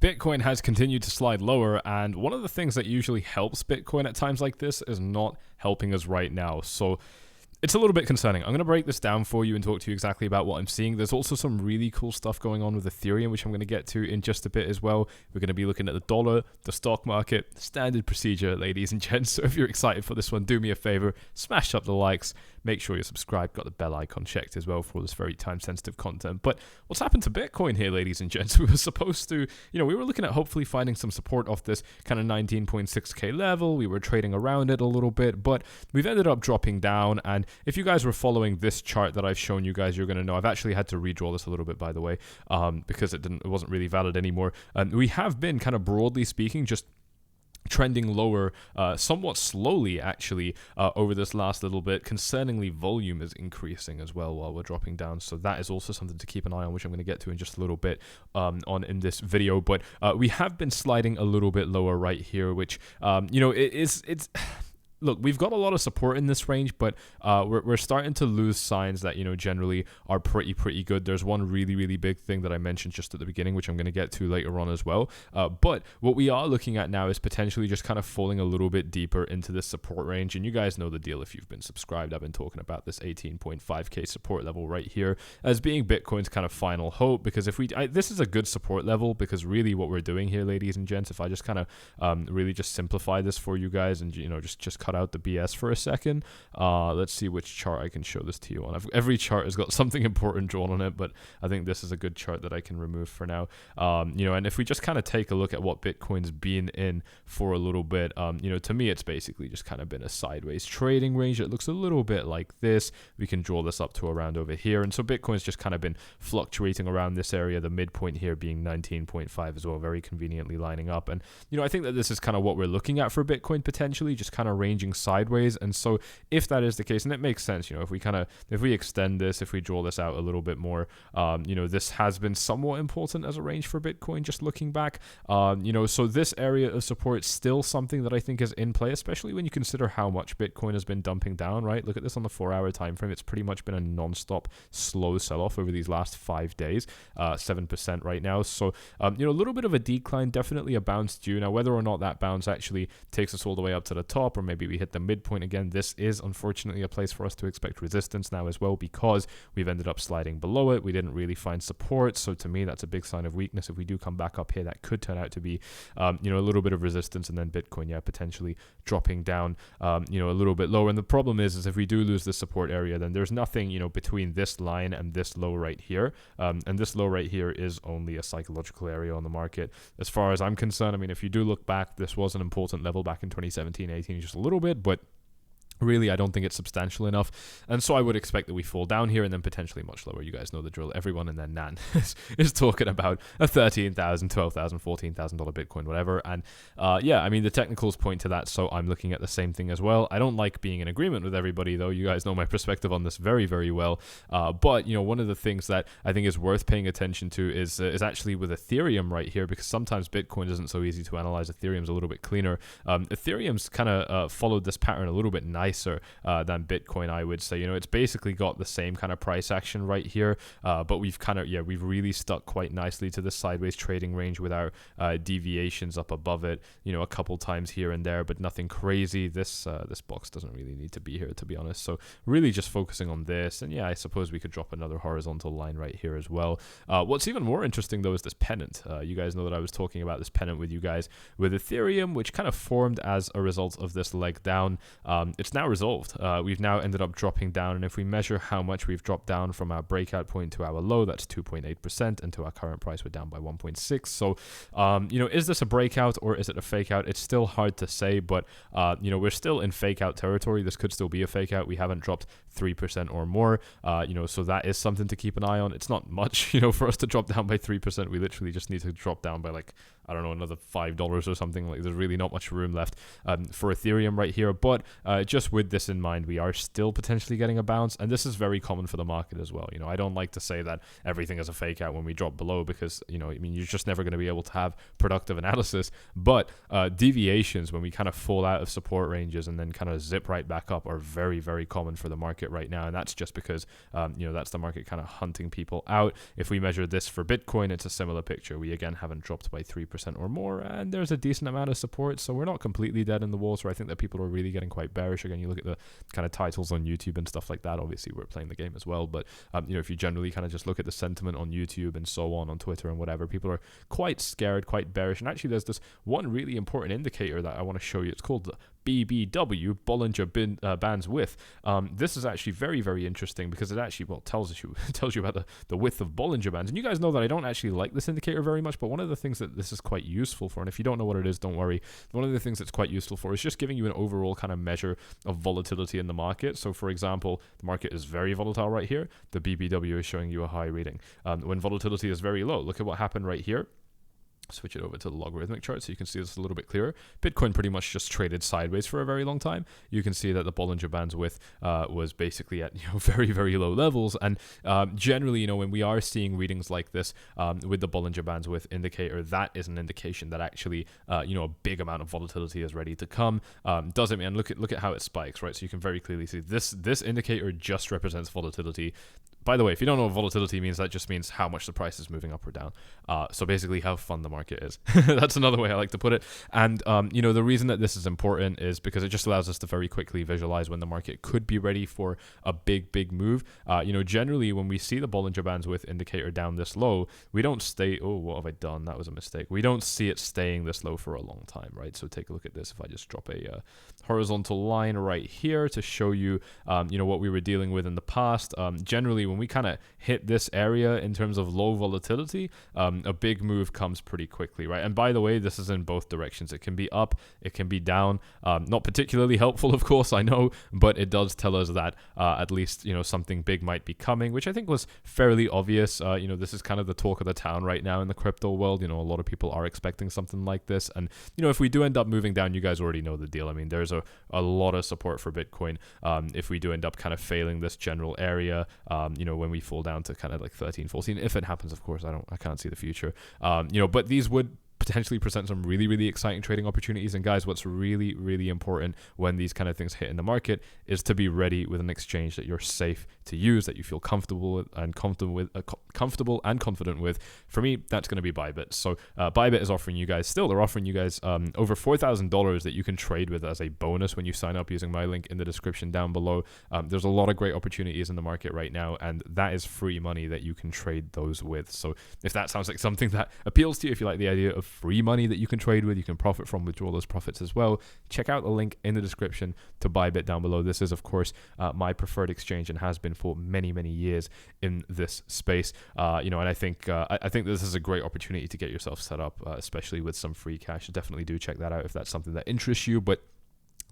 Bitcoin has continued to slide lower, and one of the things that usually helps Bitcoin at times like this is not helping us right now. So it's a little bit concerning. I'm going to break this down for you and talk to you exactly about what I'm seeing. There's also some really cool stuff going on with Ethereum, which I'm going to get to in just a bit as well. We're going to be looking at the dollar, the stock market, standard procedure, ladies and gents. So if you're excited for this one, do me a favor, smash up the likes, make sure you're subscribed, got the bell icon checked as well for all this very time-sensitive content. But what's happened to Bitcoin here, ladies and gents? We were supposed to, we were looking at hopefully finding some support off this kind of 19.6k level. We were trading around it a little bit, but we've ended up dropping down. And if you guys were following this chart that I've shown you guys, you're going to know I've actually had to redraw this a little bit, by the way, because it wasn't really valid anymore. We have been kind of broadly speaking just trending lower somewhat slowly actually over this last little bit. Concerningly, volume is increasing as well while we're dropping down, so that is also something to keep an eye on, which I'm going to get to in just a little bit in this video. But we have been sliding a little bit lower right here, which it's look, we've got a lot of support in this range, but we're starting to lose signs that, generally are pretty good. There's one really big thing that I mentioned just at the beginning, which I'm going to get to later on as well. But what we are looking at now is potentially just kind of falling a little bit deeper into this support range. And you guys know the deal if you've been subscribed. I've been talking about this 18.5k support level right here as being Bitcoin's kind of final hope, because if this is a good support level, because really what we're doing here, ladies and gents, if I just kind of really just simplify this for you guys and, just cut out the BS for a second. Let's see which chart I can show this to you on. Every chart has got something important drawn on it, but I think this is a good chart that I can remove for now. And if we just kind of take a look at what Bitcoin's been in for a little bit, to me it's basically just kind of been a sideways trading range. It looks a little bit like this. We can draw this up to around over here, and so Bitcoin's just kind of been fluctuating around this area, the midpoint here being 19.5 as well, very conveniently lining up. And I think that this is kind of what we're looking at for Bitcoin, potentially just kind of ranging sideways. And so if that is the case, and it makes sense, if we extend this, if we draw this out a little bit more, this has been somewhat important as a range for Bitcoin, just looking back, so this area of support is still something that I think is in play, especially when you consider how much Bitcoin has been dumping down, right? Look at this on the 4-hour time frame. It's pretty much been a non-stop slow sell-off over these last 5 days, 7% right now. So, a little bit of a decline, definitely a bounce due. Now, whether or not that bounce actually takes us all the way up to the top, or maybe we hit the midpoint again, this is unfortunately a place for us to expect resistance now as well, because we've ended up sliding below it. We didn't really find support, so to me that's a big sign of weakness. If we do come back up here, that could turn out to be a little bit of resistance, and then Bitcoin potentially dropping down a little bit lower. And the problem is if we do lose the support area, then there's nothing between this line and this low right here, and this low right here is only a psychological area on the market as far as I'm concerned. I mean, if you do look back, this was an important level back in 2017-18, just a little bit, but really, I don't think it's substantial enough, and so I would expect that we fall down here and then potentially much lower. You guys know the drill. Everyone in their nan is talking about a $13,000, $12,000, $14,000 Bitcoin, whatever. And the technicals point to that, so I'm looking at the same thing as well. I don't like being in agreement with everybody, though. You guys know my perspective on this very well. But one of the things that I think is worth paying attention to is actually with Ethereum right here, because sometimes Bitcoin isn't so easy to analyze. Ethereum's a little bit cleaner. Ethereum's kind of followed this pattern a little bit nicer than Bitcoin, I would say. It's basically got the same kind of price action right here, but we've really stuck quite nicely to the sideways trading range with our deviations up above it, a couple times here and there, but nothing crazy. This box doesn't really need to be here, to be honest. So really just focusing on this, and I suppose we could drop another horizontal line right here as well. What's even more interesting though is this pennant. You guys know that I was talking about this pennant with you guys with Ethereum, which kind of formed as a result of this leg down. It's now resolved. We've now ended up dropping down, and if we measure how much we've dropped down from our breakout point to our low, that's 2.8%, and to our current price, we're down by 1.6. So, is this a breakout or is it a fake out? It's still hard to say, but we're still in fake out territory. This could still be a fake out. We haven't dropped 3% or more, so that is something to keep an eye on. It's not much, for us to drop down by 3%. We literally just need to drop down by another $5 or something. There's really not much room left for Ethereum right here, but just just with this in mind, we are still potentially getting a bounce, and this is very common for the market as well. I don't like to say that everything is a fake out when we drop below, because you're just never going to be able to have productive analysis. But deviations when we kind of fall out of support ranges and then kind of zip right back up are very, very common for the market right now, and that's just because that's the market kind of hunting people out. If we measure this for Bitcoin, it's a similar picture. We again haven't dropped by 3% or more, and there's a decent amount of support, so we're not completely dead in the water. I think that people are really getting quite bearish. Again, you look at the kind of titles on YouTube and stuff like that. Obviously, we're playing the game as well, but if you generally kind of just look at the sentiment on YouTube and so on Twitter and whatever, people are quite scared, quite bearish. And actually, there's this one really important indicator that I want to show you. It's called the BBW, Bollinger Bands Width. This is actually very, very interesting because it actually, tells you about the width of Bollinger Bands. And you guys know that I don't actually like this indicator very much, but one of the things that this is quite useful for, and if you don't know what it is, don't worry, one of the things that's quite useful for is just giving you an overall kind of measure of volatility in the market. So for example, the market is very volatile right here. The BBW is showing you a high reading. When volatility is very low, look at what happened right here. Switch it over to the logarithmic chart so you can see this a little bit clearer. Bitcoin pretty much just traded sideways for a very long time. You can see that the Bollinger Bands width was basically at very, very low levels. And generally, when we are seeing readings like this with the Bollinger Bands width indicator, that is an indication that actually a big amount of volatility is ready to come. Doesn't mean look at how it spikes, right? So you can very clearly see this indicator just represents volatility. By the way, if you don't know what volatility means, that just means how much the price is moving up or down. So basically how fun the market is. That's another way I like to put it. And, the reason that this is important is because it just allows us to very quickly visualize when the market could be ready for a big, big move. Generally, when we see the Bollinger Bands width indicator down this low, we don't stay, oh, what have I done? That was a mistake. We don't see it staying this low for a long time, right? So take a look at this. If I just drop a horizontal line right here to show you, what we were dealing with in the past, generally, when we kind of hit this area in terms of low volatility, a big move comes pretty quickly, right? And by the way, this is in both directions. It can be up, it can be down. Not particularly helpful, of course, I know, but it does tell us that at least, something big might be coming, which I think was fairly obvious. This is kind of the talk of the town right now in the crypto world. A lot of people are expecting something like this. And, if we do end up moving down, you guys already know the deal. I mean, there's a lot of support for Bitcoin. If we do end up kind of failing this general area, when we fall down to kind of like 13, 14, if it happens, of course, I can't see the future, but these would potentially present some really, really exciting trading opportunities. And guys, what's really, really important when these kind of things hit in the market is to be ready with an exchange that you're safe to use, that you feel comfortable and confident with. For me, that's going to be Bybit. So Bybit is offering you guys, they're offering you guys over $4,000 that you can trade with as a bonus when you sign up using my link in the description down below. There's a lot of great opportunities in the market right now, and that is free money that you can trade those with. So if that sounds like something that appeals to you, if you like the idea of free money that you can trade with, you can profit from, withdraw those profits as well, check out the link in the description to Bybit down below. This is, of course, my preferred exchange and has been for many, many years in this space. And I think this is a great opportunity to get yourself set up, especially with some free cash. Definitely do check that out if that's something that interests you. But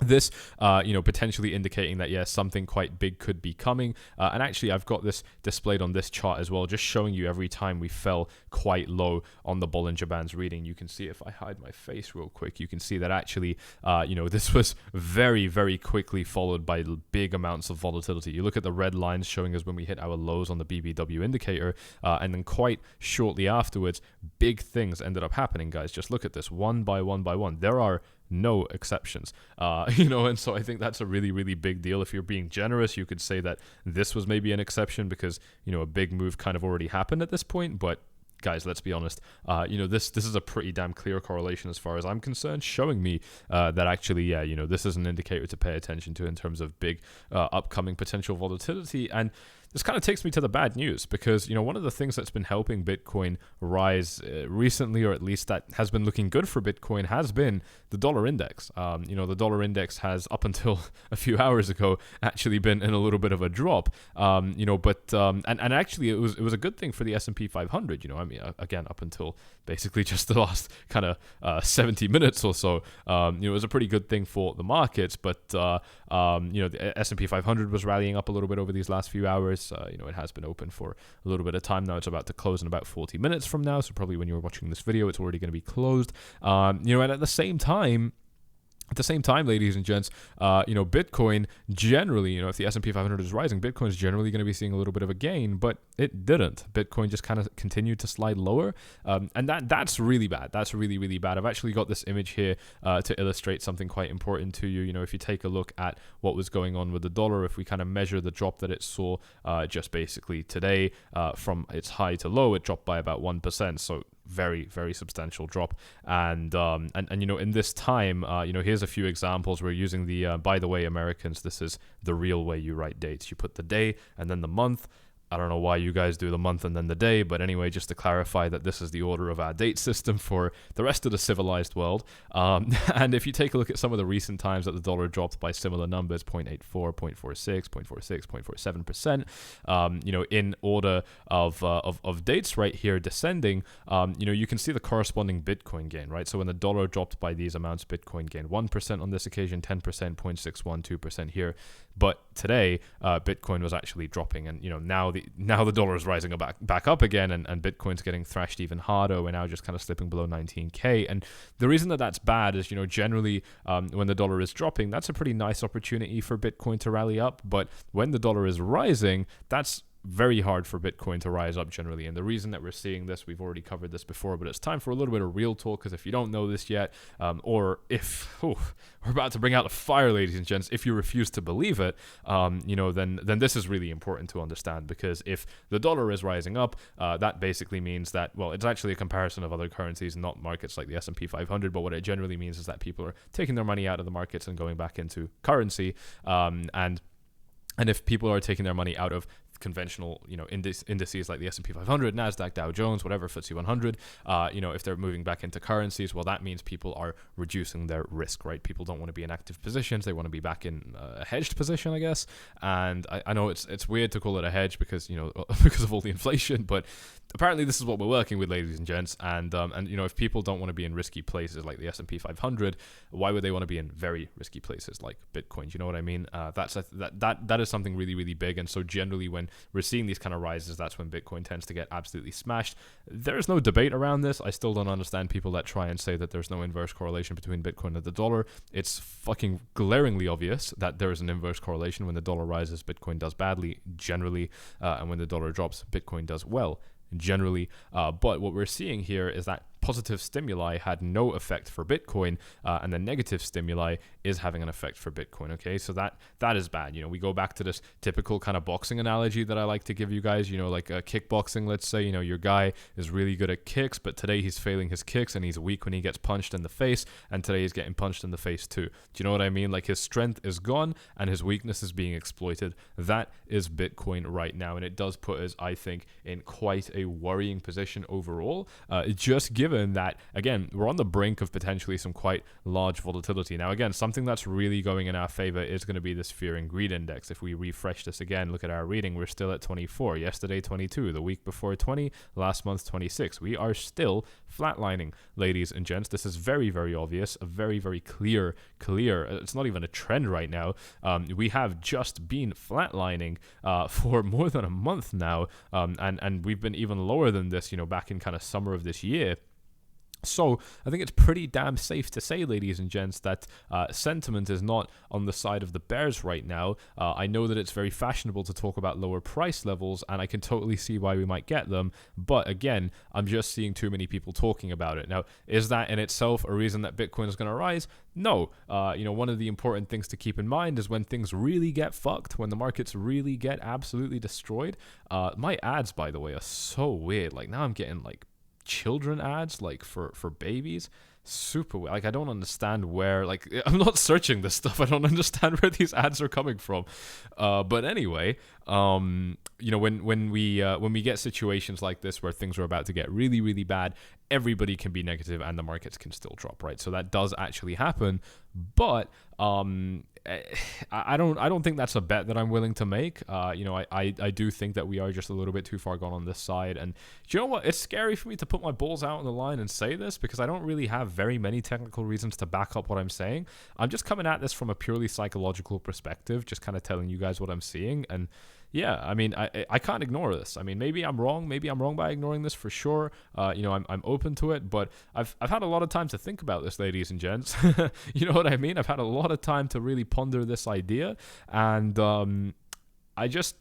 this, potentially indicating that, yes, something quite big could be coming. And actually, I've got this displayed on this chart as well, just showing you every time we fell quite low on the Bollinger Bands reading. You can see, if I hide my face real quick, you can see that actually, this was very, very quickly followed by big amounts of volatility. You look at the red lines showing us when we hit our lows on the BBW indicator, and then quite shortly afterwards, big things ended up happening, guys. Just look at this one by one by one. There are no exceptions, and so I think that's a really, really big deal. If you're being generous, you could say that this was maybe an exception because, a big move kind of already happened at this point. But guys, let's be honest, this is a pretty damn clear correlation as far as I'm concerned, showing me that actually, this is an indicator to pay attention to in terms of big upcoming potential volatility. And this kind of takes me to the bad news because, one of the things that's been helping Bitcoin rise recently, or at least that has been looking good for Bitcoin, has been the dollar index. The dollar index has, up until a few hours ago, actually been in a little bit of a drop. And actually it was a good thing for the S&P 500. Again, up until basically just the last kind of 70 minutes or so, it was a pretty good thing for the markets. But the S&P 500 was rallying up a little bit over these last few hours. It has been open for a little bit of time now. It's about to close in about 40 minutes from now. So probably when you're watching this video, it's already going to be closed. And at the same time, At the same time, ladies and gents, Bitcoin generally, if the S&P 500 is rising, Bitcoin is generally going to be seeing a little bit of a gain, but it didn't. Bitcoin just kind of continued to slide lower, and that's really bad. That's really, really bad. I've actually got this image here to illustrate something quite important to you. If you take a look at what was going on with the dollar, if we kind of measure the drop that it saw just basically today from its high to low, it dropped by about 1%. So very, very substantial drop. And in this time, here's a few examples. We're using the by the way, Americans, this is the real way you write dates. You put the day and then the month. I don't know why you guys do the month and then the day, but anyway, just to clarify that this is the order of our date system for the rest of the civilized world. And if you take a look at some of the recent times that the dollar dropped by similar numbers, 0.84, 0.46, 0.46, 0.47%, in order of dates right here descending, you can see the corresponding Bitcoin gain, right? So when the dollar dropped by these amounts, Bitcoin gained 1% on this occasion, 10%, 0.61, 2% here. But today, Bitcoin was actually dropping, and now the dollar is rising back up again, and Bitcoin's getting thrashed even harder. We're now just kind of slipping below 19K, and the reason that that's bad is generally when the dollar is dropping, that's a pretty nice opportunity for Bitcoin to rally up. But when the dollar is rising, that's very hard for Bitcoin to rise up generally. And the reason that we're seeing this, we've already covered this before, but it's time for a little bit of real talk, because if you don't know this yet, or if we're about to bring out the fire, ladies and gents, if you refuse to believe it, then this is really important to understand. Because if the dollar is rising up, that basically means that, well, it's actually a comparison of other currencies, not markets like the S&P 500, but what it generally means is that people are taking their money out of the markets and going back into currency, and if people are taking their money out of conventional, indices like the S&P 500, NASDAQ, Dow Jones, whatever, FTSE 100, if they're moving back into currencies, well, that means people are reducing their risk, right? People don't want to be in active positions. They want to be back in a hedged position, I guess. And I know it's weird to call it a hedge because, because of all the inflation, but apparently this is what we're working with, ladies and gents. And if people don't want to be in risky places like the S&P 500, why would they want to be in very risky places like Bitcoin? Do you know what I mean? That is something really, really big. And so generally when we're seeing these kind of rises, that's when Bitcoin tends to get absolutely smashed. There's no debate around this. I still don't understand people that try and say that there's no inverse correlation between Bitcoin and the dollar. It's fucking glaringly obvious that there is an inverse correlation. When the dollar rises, Bitcoin does badly generally, and when the dollar drops, Bitcoin does well generally. But what we're seeing here is that positive stimuli had no effect for Bitcoin, and the negative stimuli is having an effect for Bitcoin. Okay, so that is bad. We go back to this typical kind of boxing analogy that I like to give you guys. Like kickboxing. Let's say your guy is really good at kicks, but today he's failing his kicks and he's weak when he gets punched in the face, and today he's getting punched in the face too. Do you know what I mean? Like his strength is gone and his weakness is being exploited. That is Bitcoin right now, and it does put us, I think, in quite a worrying position overall. Just given that, again, we're on the brink of potentially some quite large volatility. Now, again, something that's really going in our favor is going to be this fear and greed index. If we refresh this again, look at our reading, we're still at 24. Yesterday, 22. The week before, 20. Last month, 26. We are still flatlining, ladies and gents. This is very, very obvious, a very, very clear. It's not even a trend right now. We have just been flatlining for more than a month now, and we've been even lower than this, back in kind of summer of this year. So I think it's pretty damn safe to say, ladies and gents, that sentiment is not on the side of the bears right now. I know that it's very fashionable to talk about lower price levels, and I can totally see why we might get them. But again, I'm just seeing too many people talking about it. Now, is that in itself a reason that Bitcoin is going to rise? No. One of the important things to keep in mind is when things really get fucked, when the markets really get absolutely destroyed. My ads, by the way, are so weird. Like now I'm getting like children ads, like for babies. Super weird. Like I don't understand where, like I'm not searching this stuff. I don't understand where these ads are coming from. But anyway, when we get situations like this where things are about to get really, really bad, everybody can be negative and the markets can still drop, right? So that does actually happen. But I don't think that's a bet that I'm willing to make. I do think that we are just a little bit too far gone on this side. And you know what? It's scary for me to put my balls out on the line and say this because I don't really have very many technical reasons to back up what I'm saying. I'm just coming at this from a purely psychological perspective, just kind of telling you guys what I'm seeing. And yeah, I mean, I can't ignore this. I mean, maybe I'm wrong. Maybe I'm wrong by ignoring this for sure. I'm open to it, but I've had a lot of time to think about this, ladies and gents. You know what I mean? I've had a lot of time to really ponder this idea, and I just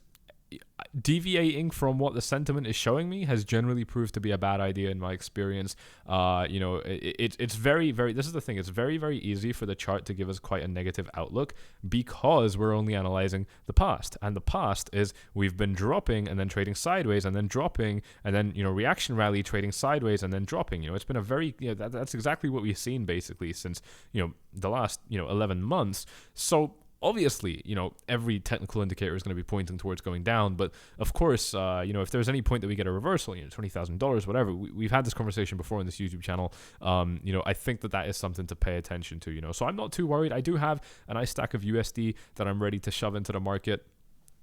deviating from what the sentiment is showing me has generally proved to be a bad idea in my experience. It's very, very, this is the thing, it's very, very easy for the chart to give us quite a negative outlook because we're only analyzing the past. And the past is we've been dropping and then trading sideways and then dropping and then, reaction rally trading sideways and then dropping. It's been a very, that's exactly what we've seen basically since, the last, 11 months. So obviously, every technical indicator is going to be pointing towards going down. But of course, if there's any point that we get a reversal, $20,000, whatever, we've had this conversation before on this YouTube channel. I think that is something to pay attention to, so I'm not too worried. I do have a nice stack of USD that I'm ready to shove into the market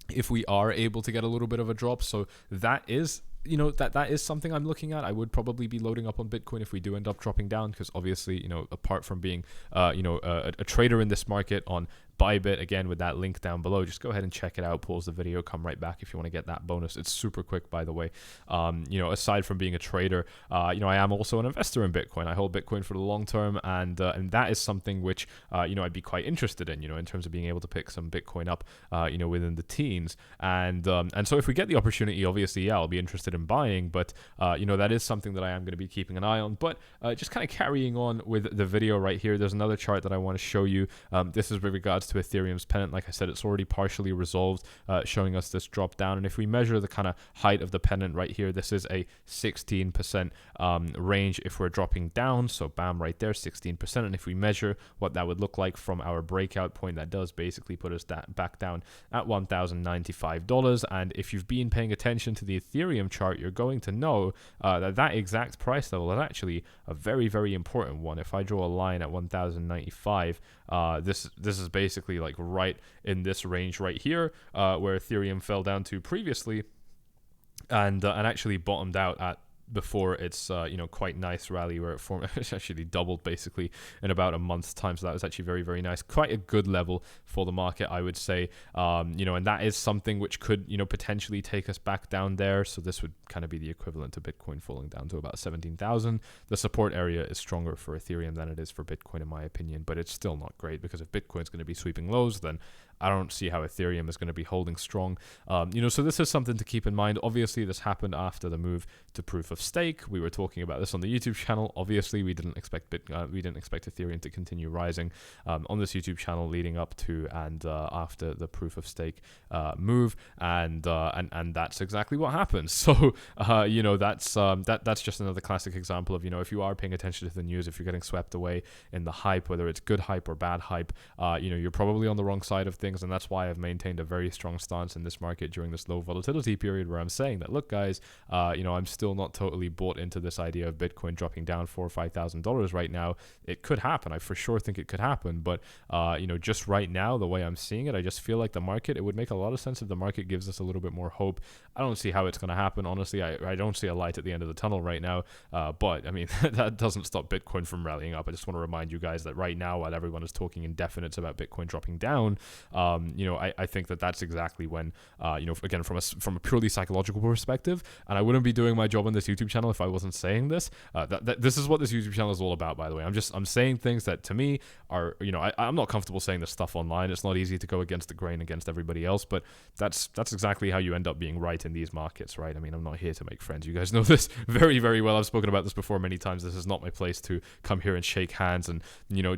if we are able to get a little bit of a drop. So that is that is something I'm looking at. I would probably be loading up on Bitcoin if we do end up dropping down, because obviously, apart from being, a trader in this market on Bybit, again, with that link down below, just go ahead and check it out, pause the video, come right back if you want to get that bonus. It's super quick, by the way. Aside from being a trader, I am also an investor in Bitcoin. I hold Bitcoin for the long term, and that is something which, I'd be quite interested in, in terms of being able to pick some Bitcoin up, within the teens. And so if we get the opportunity, obviously, yeah, I'll be interested in buying, but, that is something that I am going to be keeping an eye on. But just kind of carrying on with the video right here, there's another chart that I want to show you. This is with regards to Ethereum's pennant. Like I said, it's already partially resolved, showing us this drop down. And if we measure the kind of height of the pennant right here, this is a 16% range if we're dropping down. So bam, right there, 16%. And if we measure what that would look like from our breakout point, that does basically put us back down at $1,095. And if you've been paying attention to the Ethereum chart, you're going to know that exact price level is actually a very, very important one. If I draw a line at 1,095, this is basically like right in this range right here, where Ethereum fell down to previously, and actually bottomed out at before its quite nice rally where it's actually doubled basically in about a month's time. So that was actually very, very nice, quite a good level for the market, I would say. And that is something which could potentially take us back down there. So this would kind of be the equivalent to Bitcoin falling down to about 17,000. The support area is stronger for Ethereum than it is for Bitcoin, in my opinion, but it's still not great, because if Bitcoin's going to be sweeping lows, then I don't see how Ethereum is going to be holding strong. So this is something to keep in mind. Obviously, this happened after the move to proof of stake. We were talking about this on the YouTube channel. Obviously, we didn't expect Ethereum to continue rising on this YouTube channel leading up to and after the proof of stake move, and that's exactly what happened. So that's just another classic example of if you are paying attention to the news, if you're getting swept away in the hype, whether it's good hype or bad hype, you're probably on the wrong side of things. And that's why I've maintained a very strong stance in this market during this low volatility period, where I'm saying that, look, guys, I'm still not totally bought into this idea of Bitcoin dropping down $4,000 or $5,000 right now. It could happen. I for sure think it could happen. But, just right now, the way I'm seeing it, I just feel like the market, it would make a lot of sense if the market gives us a little bit more hope. I don't see how it's going to happen. Honestly, I don't see a light at the end of the tunnel right now. But I mean, that doesn't stop Bitcoin from rallying up. I just want to remind you guys that right now, while everyone is talking indefinites about Bitcoin dropping down, I think that's exactly when, again, from a purely psychological perspective, and I wouldn't be doing my job on this YouTube channel if I wasn't saying this. This is what this YouTube channel is all about, by the way. I'm saying things that to me are, I'm not comfortable saying this stuff online. It's not easy to go against the grain against everybody else, but that's exactly how you end up being right in these markets, right? I mean, I'm not here to make friends. You guys know this very, very well. I've spoken about this before many times. This is not my place to come here and shake hands and,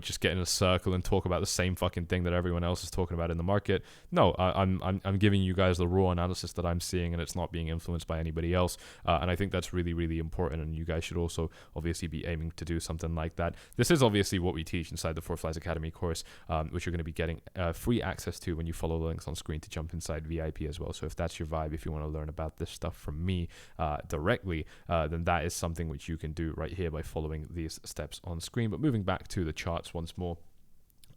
just get in a circle and talk about the same fucking thing that everyone else is talking about in the market. No, I'm giving you guys the raw analysis that I'm seeing, and it's not being influenced by anybody else. And I think that's really, really important. And you guys should also obviously be aiming to do something like that. This is obviously what we teach inside the 𝗬𝗢𝗥𝗙𝗦 Academy course, which you're going to be getting free access to when you follow the links on screen to jump inside VIP as well. So if that's your vibe, if you want to learn about this stuff from me directly, then that is something which you can do right here by following these steps on screen. But moving back to the charts once more.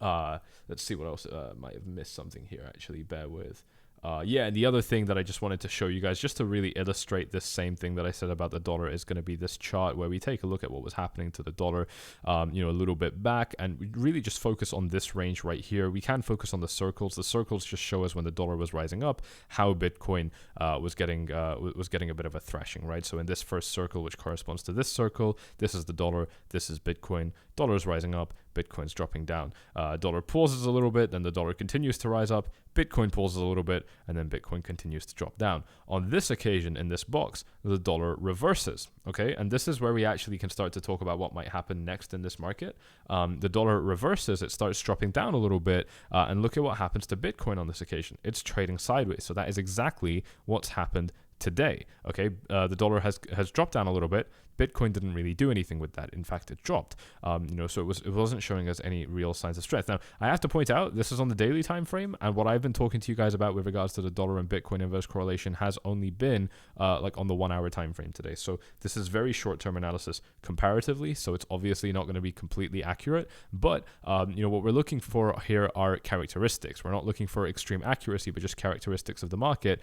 Let's see what else. Might have missed something here, actually. Bear with. Yeah, and the other thing that I just wanted to show you guys, just to really illustrate this same thing that I said about the dollar, is going to be this chart where we take a look at what was happening to the dollar, a little bit back, and we really just focus on this range right here. We can focus on the circles. The circles just show us when the dollar was rising up, how Bitcoin was getting a bit of a thrashing, right? So in this first circle, which corresponds to this circle, this is the dollar, this is Bitcoin. Dollar is rising up, Bitcoin's dropping down. Dollar pauses a little bit, then the dollar continues to rise up, Bitcoin pauses a little bit, and then Bitcoin continues to drop down. On this occasion, in this box, the dollar reverses, okay? And this is where we actually can start to talk about what might happen next in this market. The dollar reverses, it starts dropping down a little bit, and look at what happens to Bitcoin on this occasion. It's trading sideways, so that is exactly what's happened today. Okay, the dollar has dropped down a little bit. Bitcoin didn't really do anything with that. In fact, it dropped. So it wasn't showing us any real signs of strength. Now, I have to point out, this is on the daily time frame, and what I've been talking to you guys about with regards to the dollar and Bitcoin inverse correlation has only been like on the 1 hour time frame today. So this is very short-term analysis comparatively. So it's obviously not going to be completely accurate. But what we're looking for here are characteristics. We're not looking for extreme accuracy, but just characteristics of the market.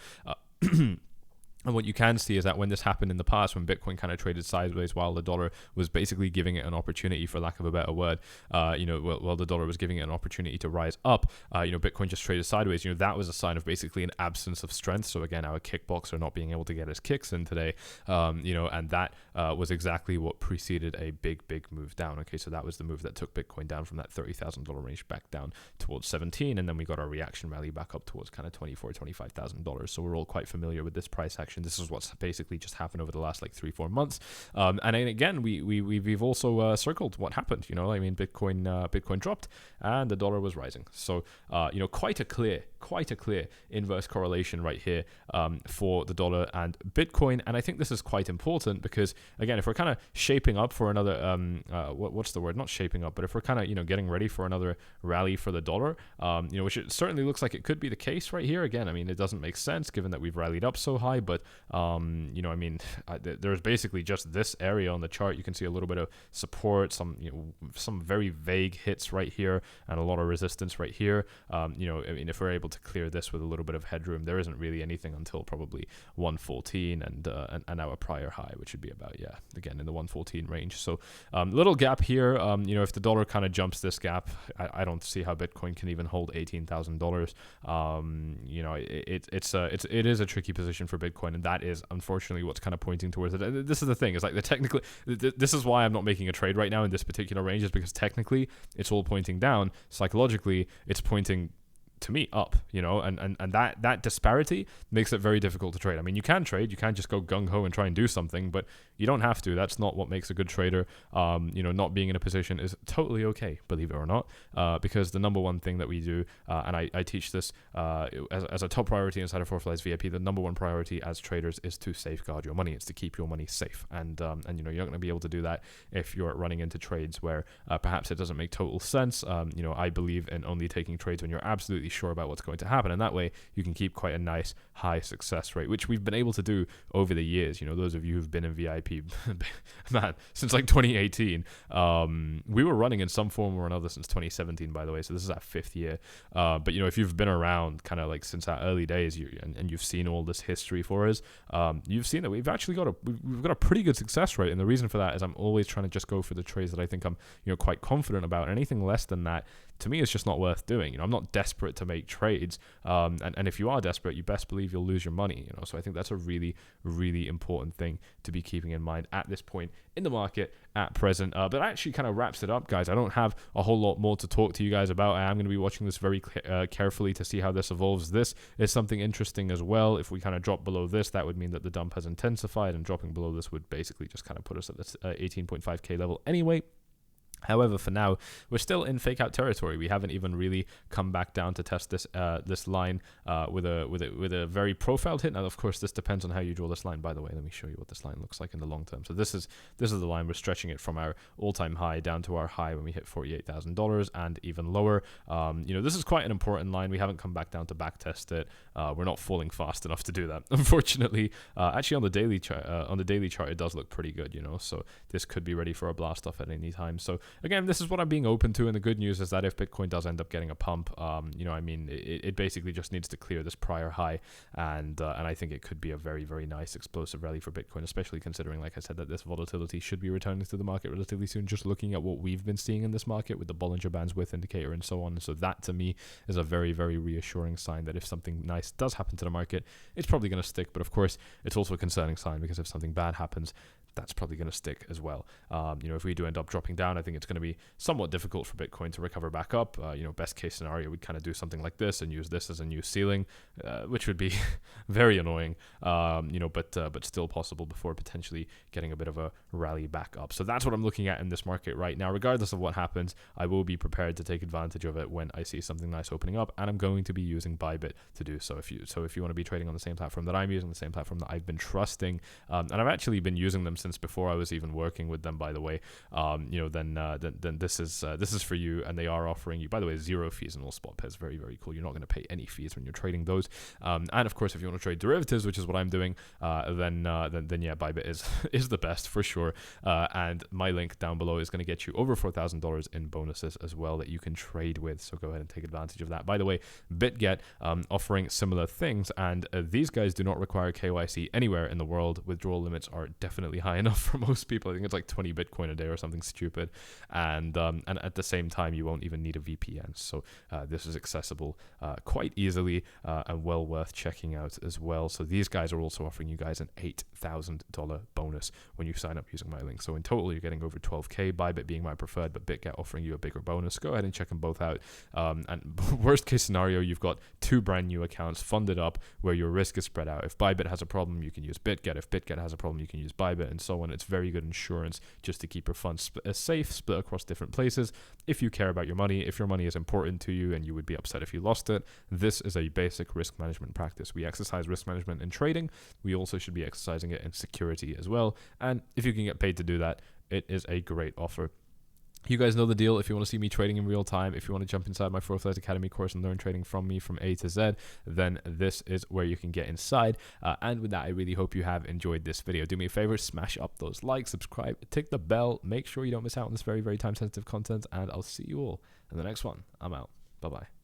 And what you can see is that when this happened in the past, when Bitcoin kind of traded sideways while the dollar was basically giving it an opportunity, for lack of a better word, while the dollar was giving it an opportunity to rise up, Bitcoin just traded sideways. That was a sign of basically an absence of strength. So again, our kickbox are not being able to get his kicks in today, and that was exactly what preceded a big move down. Okay, so that was the move that took Bitcoin down from that $30,000 range back down towards 17, and then we got our reaction rally back up towards kind of $24,000-$25,000. So we're all quite familiar with this price action. This is what's basically just happened over the last like 3-4 months. And then again, we've also circled what happened. Bitcoin dropped and the dollar was rising. So quite a clear inverse correlation right here for the dollar and Bitcoin. And I think this is quite important because again, if we're kind of shaping up for another what's the word? Not shaping up, but if we're kind of getting ready for another rally for the dollar, which it certainly looks like it could be the case right here. Again, I mean, it doesn't make sense given that we've rallied up so high, but there's basically just this area on the chart. You can see a little bit of support, some very vague hits right here, and a lot of resistance right here. If we're able to clear this with a little bit of headroom, there isn't really anything until probably 114 and our prior high, which would be about again in the 114 range. So little gap here. If the dollar kind of jumps this gap, I don't see how Bitcoin can even hold $18,000. It is a tricky position for Bitcoin, and that is unfortunately what's kind of pointing towards it. This is the thing, it's like this is why I'm not making a trade right now in this particular range, is because technically it's all pointing down. Psychologically it's pointing to me up, and that disparity makes it very difficult to trade. I mean, you can trade, you can just go gung-ho and try and do something, but you don't have to. That's not what makes a good trader. Not being in a position is totally okay, believe it or not, because the number one thing that we do, and I teach this as a top priority inside of 𝗲𝗡𝗡𝗏 VIP, the number one priority as traders is to safeguard your money. It's to keep your money safe, and you're not going to be able to do that if you're running into trades where perhaps it doesn't make total sense. I believe in only taking trades when you're absolutely sure about what's going to happen, and that way you can keep quite a nice high success rate, which we've been able to do over the years. Those of you who've been in VIP, man, since like 2018, we were running in some form or another since 2017, by the way, so this is our 5th year. But if you've been around kind of like since our early days, and you've seen all this history for us, you've seen that we've actually got a pretty good success rate, and the reason for that is I'm always trying to just go for the trades that I think I'm quite confident about. Anything less than that, to me, it's just not worth doing. I'm not desperate to make trades, and if you are desperate, you best believe you'll lose your money. So I think that's a really, really important thing to be keeping in mind at this point in the market at present. But that actually kind of wraps it up, guys. I don't have a whole lot more to talk to you guys about. I am going to be watching this very carefully to see how this evolves. This is something interesting as well. If we kind of drop below this, that would mean that the dump has intensified, and dropping below this would basically just kind of put us at this 18.5k level anyway. However, for now, we're still in fake out territory. We haven't even really come back down to test this line with a very profiled hit. Now, of course, this depends on how you draw this line. By the way, let me show you what this line looks like in the long term. So this is the line. We're stretching it from our all-time high down to our high when we hit $48,000 and even lower. This is quite an important line. We haven't come back down to back test it. We're not falling fast enough to do that, unfortunately. Actually, on the daily chart, it does look pretty good. So this could be ready for a blast off at any time. So again, this is what I'm being open to, and the good news is that if Bitcoin does end up getting a pump, it basically just needs to clear this prior high, and I think it could be a very, very nice explosive rally for Bitcoin, especially considering, like I said, that this volatility should be returning to the market relatively soon, just looking at what we've been seeing in this market with the Bollinger Bands width indicator and so on. And so that to me is a very, very reassuring sign that if something nice does happen to the market, it's probably going to stick. But of course, it's also a concerning sign, because if something bad happens, that's probably going to stick as well. If we do end up dropping down, I think it's going to be somewhat difficult for Bitcoin to recover back up. Best case scenario, we'd kind of do something like this and use this as a new ceiling, which would be very annoying, but still possible before potentially getting a bit of a rally back up. So that's what I'm looking at in this market right now. Regardless of what happens, I will be prepared to take advantage of it when I see something nice opening up, and I'm going to be using Bybit to do so. If you want to be trading on the same platform that I'm using, the same platform that I've been trusting, and I've actually been using them since before I was even working with them, by the way, then this is for you, and they are offering you, by the way, 0 fees in all spot pairs. Very, very cool. You're not going to pay any fees when you're trading those, and of course, if you want to trade derivatives, which is what I'm doing, then yeah, Bybit is the best for sure, and my link down below is going to get you over $4,000 in bonuses as well that you can trade with, so go ahead and take advantage of that. By the way, BitGet offering similar things, and these guys do not require KYC anywhere in the world. Withdrawal limits are definitely high enough for most people. I think it's like 20 Bitcoin a day or something stupid, and at the same time, you won't even need a VPN, so this is accessible quite easily, and well worth checking out as well. So these guys are also offering you guys an $8,000 bonus when you sign up using my link. So in total, you're getting over 12K, Bybit being my preferred, but BitGet offering you a bigger bonus. Go ahead and check them both out. And worst case scenario, you've got 2 brand new accounts funded up where your risk is spread out. If Bybit has a problem, you can use BitGet. If BitGet has a problem, you can use Bybit, and so on. It's very good insurance just to keep your funds safe, split across different places. If you care about your money, if your money is important to you and you would be upset if you lost it, this is a basic risk management practice. We exercise risk management in trading. We also should be exercising it in security as well. And if you can get paid to do that, it is a great offer. You guys know the deal. If you want to see me trading in real time, if you want to jump inside my 𝗪𝗡𝗪 Academy course and learn trading from me from A to Z, then this is where you can get inside. And with that, I really hope you have enjoyed this video. Do me a favor, smash up those likes, subscribe, tick the bell, make sure you don't miss out on this very, very time-sensitive content, and I'll see you all in the next one. I'm out. Bye-bye.